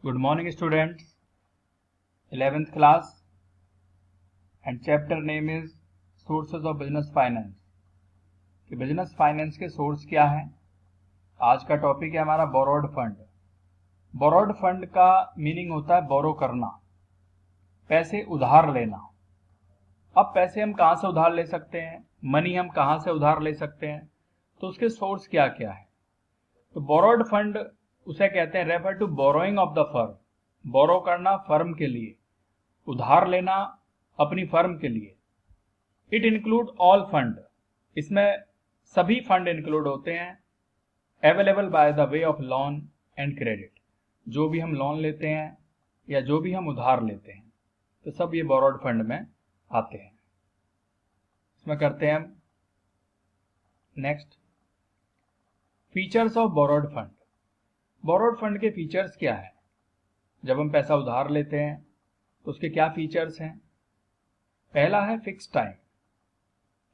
Good morning students, 11th class and chapter name is Sources of Business Finance। कि business finance के source क्या है। आज का टॉपिक है हमारा बोरोड फंड। बोरोड फंड का मीनिंग होता है बोरो करना, पैसे उधार लेना। अब पैसे हम कहाँ से उधार ले सकते हैं, मनी हम कहाँ से उधार ले सकते हैं, तो उसके सोर्स क्या क्या है। तो बोरोड फंड उसे कहते हैं refer to borrowing of the firm, borrow करना फर्म के लिए, उधार लेना अपनी फर्म के लिए। इट इंक्लूड ऑल फंड, इसमें सभी फंड इंक्लूड होते हैं। Available by the way of loan and credit, जो भी हम लोन लेते हैं या जो भी हम उधार लेते हैं तो सब ये बोरोड फंड में आते हैं। इसमें करते हैं हम next features of borrowed fund. Borrowed fund के फीचर्स क्या है। जब हम पैसा उधार लेते हैं तो उसके क्या फीचर्स हैं। पहला है फिक्स टाइम।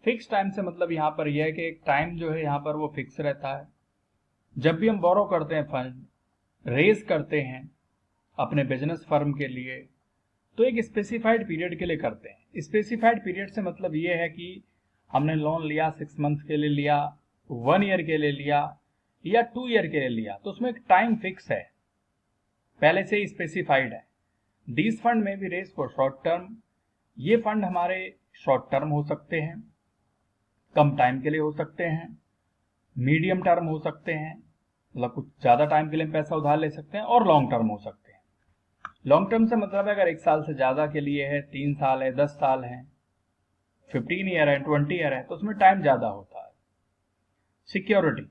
फिक्स टाइम से मतलब यहाँ पर यह है कि एक टाइम जो है यहाँ पर वो फिक्स रहता है। जब भी हम बोरो करते हैं, फंड रेज करते हैं अपने बिजनेस फर्म के लिए, तो एक स्पेसिफाइड पीरियड के लिए करते हैं। स्पेसिफाइड पीरियड से मतलब ये है कि हमने लोन लिया 6 मंथ के लिए लिया, 1 ईयर के लिए लिया या 2 ईयर के लिए लिया, तो उसमें एक टाइम फिक्स है, पहले से ही स्पेसिफाइड है। दीज फंड में भी रेज फॉर शॉर्ट टर्म, ये फंड हमारे शॉर्ट टर्म हो सकते हैं, कम टाइम के लिए हो सकते हैं, मीडियम टर्म हो सकते हैं, मतलब कुछ ज्यादा टाइम के लिए हम पैसा उधार ले सकते हैं, और लॉन्ग टर्म हो सकते हैं। लॉन्ग टर्म से मतलब है अगर 1 साल से ज्यादा के लिए है, 3 साल है, 10 साल है, 15 ईयर है, 20 ईयर है, तो उसमें टाइम ज्यादा होता है। सिक्योरिटी,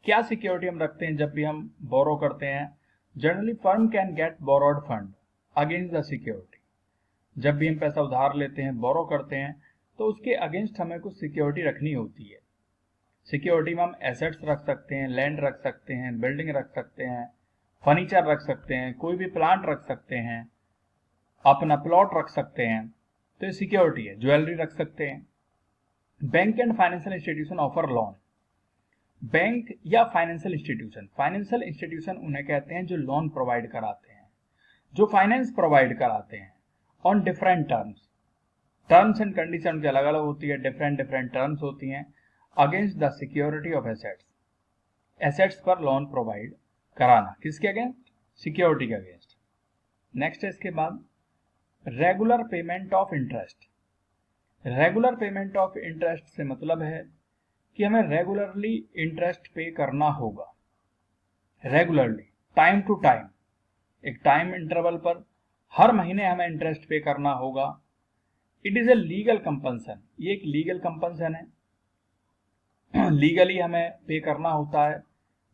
क्या सिक्योरिटी हम रखते हैं जब भी हम बोरो करते हैं। Generally firm can get borrowed fund against the security. जब भी हम पैसा उधार लेते हैं, बोरो करते हैं, तो उसके अगेंस्ट हमें कुछ सिक्योरिटी रखनी होती है। सिक्योरिटी में हम एसेट्स रख सकते हैं, लैंड रख सकते हैं, बिल्डिंग रख सकते हैं, फर्नीचर रख सकते हैं, कोई भी प्लांट रख सकते हैं, अपना प्लॉट रख सकते हैं, तो ये सिक्योरिटी है। ज्वेलरी रख सकते हैं। Bank and financial institution offer loan. Bank या फाइनेंशियल इंस्टीट्यूशन उन्हें कहते हैं जो लोन प्रोवाइड कराते हैं, जो फाइनेंस प्रोवाइड कराते हैं on different terms and condition की अलग अलग होती है, डिफरेंट टर्म्स होती हैं, against the security of assets पर लोन प्रोवाइड कराना, किसके अगेंस्ट, सिक्योरिटी के अगेंस्ट। नेक्स्ट है इसके बाद regular payment of interest. Regular payment of interest से मतलब है कि हमें रेगुलरली इंटरेस्ट पे करना होगा, रेगुलरली, टाइम टू टाइम, एक टाइम इंटरवल पर हर महीने हमें इंटरेस्ट पे करना होगा। It is a legal compulsion, ये एक लीगल कंपल्सन है, लीगली हमें पे करना होता है।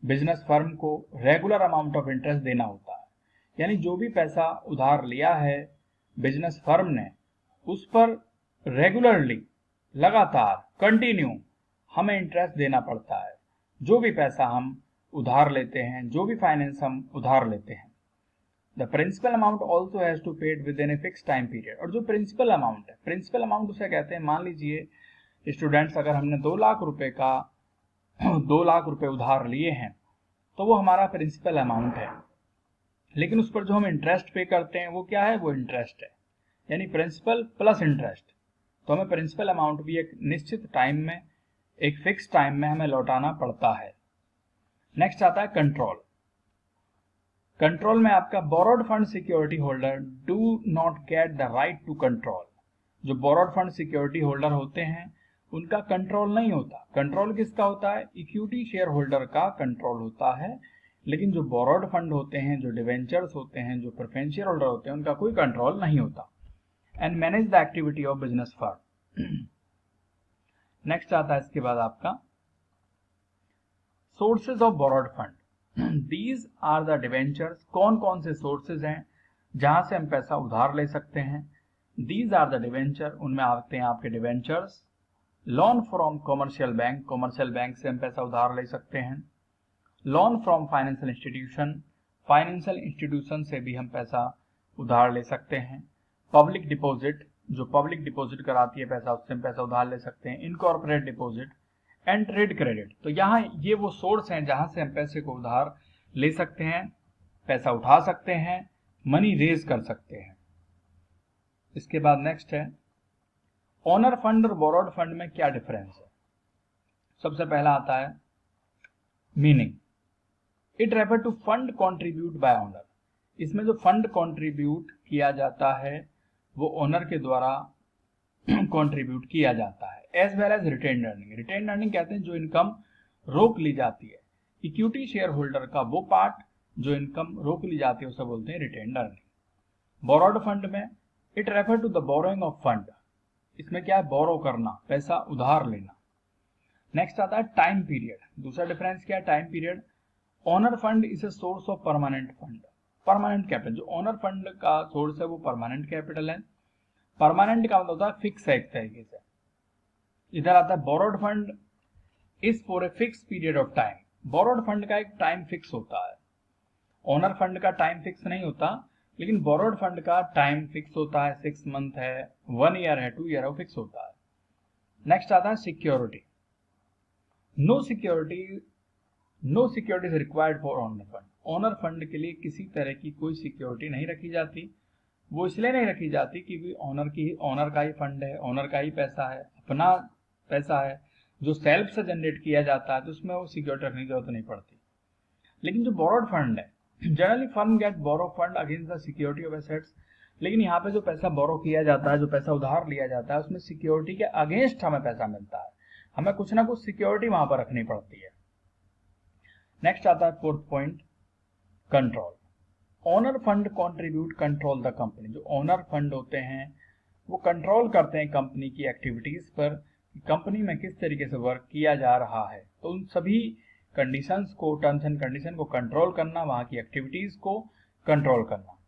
बिजनेस फर्म को रेगुलर अमाउंट ऑफ इंटरेस्ट देना होता है, यानी जो भी पैसा उधार लिया है बिजनेस फर्म ने, उस पर रेगुलरली, लगातार, कंटिन्यू हमें इंटरेस्ट देना पड़ता है। जो भी पैसा हम उधार लेते हैं, जो भी फाइनेंस हम उधार लेते हैं। The principal amount also has to paid within a fix time period. और जो प्रिंसिपल अमाउंट है, प्रिंसिपल अमाउंट उसे कहते हैं, मान लीजिए स्टूडेंट्स अगर हमने 2 लाख रुपए का 2 लाख रुपए उधार लिए हैं, तो वो हमारा प्रिंसिपल अमाउंट है, लेकिन उस पर जो हम इंटरेस्ट पे करते हैं वो क्या है, वो इंटरेस्ट है, यानी प्रिंसिपल प्लस इंटरेस्ट। तो हमें प्रिंसिपल अमाउंट भी एक निश्चित टाइम में, एक फिक्स टाइम में हमें लौटाना पड़ता है। नेक्स्ट आता है कंट्रोल। कंट्रोल में आपका borrowed fund security holder do not get the right to control. जो बोरोड फंड सिक्योरिटी होल्डर होते हैं उनका कंट्रोल नहीं होता। कंट्रोल किसका होता है, इक्विटी शेयर होल्डर का कंट्रोल होता है, लेकिन जो बोरोड फंड होते हैं, जो डिवेंचर्स होते हैं, जो प्रेफरेंस शेयर होल्डर होते हैं, उनका कोई कंट्रोल नहीं होता। And manage the activity of business firm. Next आता है इसके बाद आपका sources of borrowed fund. These are the debentures, कौन कौन से सोर्सेज हैं जहां से हम पैसा उधार ले सकते हैं। दीज आर द डिवेंचर, उनमें आते हैं आपके debentures. Loan from commercial bank, commercial bank से हम पैसा उधार ले सकते हैं। Loan from financial institution, financial institution से भी हम पैसा उधार ले सकते हैं। पब्लिक डिपॉजिट, जो पब्लिक डिपॉजिट कराती है पैसा, उससे हम पैसा उधार ले सकते हैं। Incorporate deposit and trade credit, तो यहाँ ये वो सोर्स हैं जहां से हम पैसे को उधार ले सकते हैं। पैसा उठा सकते हैं, मनी रेज कर सकते हैं। इसके बाद नेक्स्ट है ओनर फंड और बोरोड फंड में क्या डिफरेंस है। सबसे पहला आता है meaning. It refer to fund contribute by owner. इसमें जो फंड कॉन्ट्रीब्यूट किया जाता है वो ओनर के द्वारा कॉन्ट्रीब्यूट किया जाता है। As well as retained earning. Retained earning कहते हैं जो इनकम रोक ली जाती है। इक्विटी शेयर होल्डर का वो पार्ट जो इनकम रोक ली जाती है उसे बोलते हैं रिटेन्ड अर्निंग। बोरोड फंड में it refer to the borrowing of fund. इसमें क्या है, बोरो करना, पैसा उधार लेना। नेक्स्ट आता है टाइम पीरियड। दूसरा डिफरेंस क्या है, time period. Owner fund is a source of permanent fund. Permanent capital, जो ओनर फंड का सोर्स है वो परमानेंट कैपिटल है। परमानेंट का मतलब होता है फिक्स है एक तरीके से। इधर आता है borrowed fund is for a fix period of time. Borrowed fund का एक टाइम फिक्स होता है। ओनर फंड का टाइम फिक्स नहीं होता, लेकिन बोरोड फंड का टाइम फिक्स होता है। 6 मंथ है, 1 ईयर है, 2 ईयर है, वो फिक्स होता है। नेक्स्ट आता है security. No security is required for owner fund. Owner fund के लिए किसी तरह की कोई सिक्योरिटी नहीं रखी जाती। वो इसलिए नहीं रखी जाती क्योंकि ओनर का ही फंड है, ओनर का ही पैसा है, अपना पैसा है जो सेल्फ से जनरेट किया जाता है, तो उसमें वो सिक्योरिटी रखने की जरूरत नहीं पड़ती। लेकिन जो बोरोड फंड है, generally firm get borrow fund against the security of assets. लेकिन यहाँ पे जो पैसा बोरो किया जाता है, जो पैसा उधार लिया जाता है, उसमें सिक्योरिटी के अगेंस्ट हमें पैसा मिलता है। हमें कुछ ना कुछ सिक्योरिटी वहां पर रखनी पड़ती है। नेक्स्ट आता है fourth point, control. Owner fund contribute control the company. जो ओनर फंड होते हैं वो कंट्रोल करते हैं कंपनी की एक्टिविटीज पर, कंपनी में किस तरीके से वर्क किया जा रहा है। तो उन सभी कंडीशंस को, टर्म्स एंड कंडीशन को कंट्रोल करना, वहां की एक्टिविटीज को कंट्रोल करना।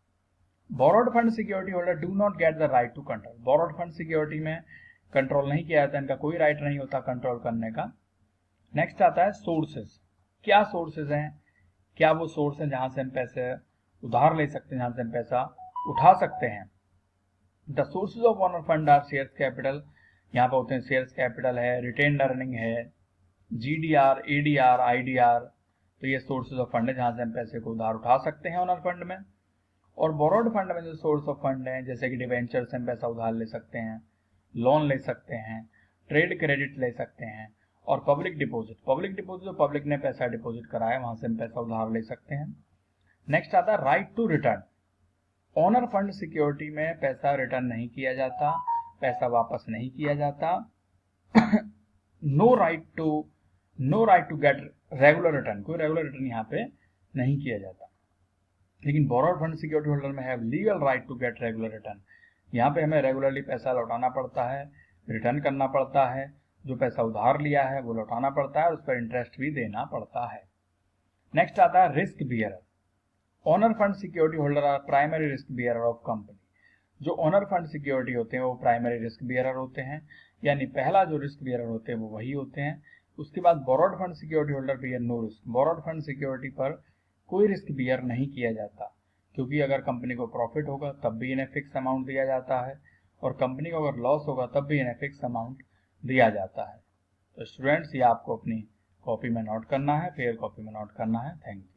Borrowed fund security holder do not get the right to control. Borrowed fund security में कंट्रोल नहीं किया जाता, इनका कोई राइट नहीं होता कंट्रोल करने का। नेक्स्ट आता है सोर्सेज। क्या सोर्सेज हैं, क्या वो सोर्स है जहां से हम पैसे उधार ले सकते हैं, जहां से हम पैसा उठा सकते हैं। The sources of owner fund are shares capital. यहाँ पे होते हैं शेयर्स कैपिटल है, रिटेन्ड अर्निंग है, जीडीआर, एडीआर, आईडीआर। तो ये सोर्सेज ऑफ फंड है जहां से हम पैसे को उधार उठा सकते हैं ओनर फंड में। और बोरोड फंड में जो सोर्स ऑफ फंड है, जैसे कि डिवेंचर से हम पैसा उधार ले सकते हैं, लोन ले सकते हैं, ट्रेड क्रेडिट ले सकते हैं, और पब्लिक डिपॉजिट। पब्लिक डिपॉजिट जो पब्लिक ने पैसा डिपॉजिट कराया वहां से हम पैसा उधार ले सकते हैं। नेक्स्ट आता है right to return. Owner fund security में पैसा रिटर्न नहीं किया जाता, पैसा वापस नहीं किया जाता। No right to get regular return. कोई रेगुलर रिटर्न यहाँ पे नहीं किया जाता। लेकिन बोरोड फंड सिक्योरिटी होल्डर में have legal right to get regular return. यहाँ पे हमें रेगुलरली पैसा लौटाना पड़ता है, रिटर्न करना पड़ता है। जो पैसा उधार लिया है वो लौटाना पड़ता है और उस पर इंटरेस्ट भी देना पड़ता है। नेक्स्ट आता है risk bearer. Owner fund security holder are primary risk bearer of company. जो ओनर फंड सिक्योरिटी होते हैं वो प्राइमरी रिस्क बियरर होते हैं, यानी पहला जो रिस्क बियरर होते हैं वो वही होते हैं। उसके बाद borrowed fund security holder bear no risk. Borrowed fund security पर कोई रिस्क बियर नहीं किया जाता, क्योंकि अगर कंपनी को प्रॉफिट होगा तब भी इन्हें फिक्स अमाउंट दिया जाता है, और कंपनी को अगर लॉस होगा तब भी इन्हें फिक्स अमाउंट दिया जाता है। तो स्टूडेंट्स, ये आपको अपनी कॉपी में नोट करना है, फेयर कॉपी में नोट करना है। Thank you.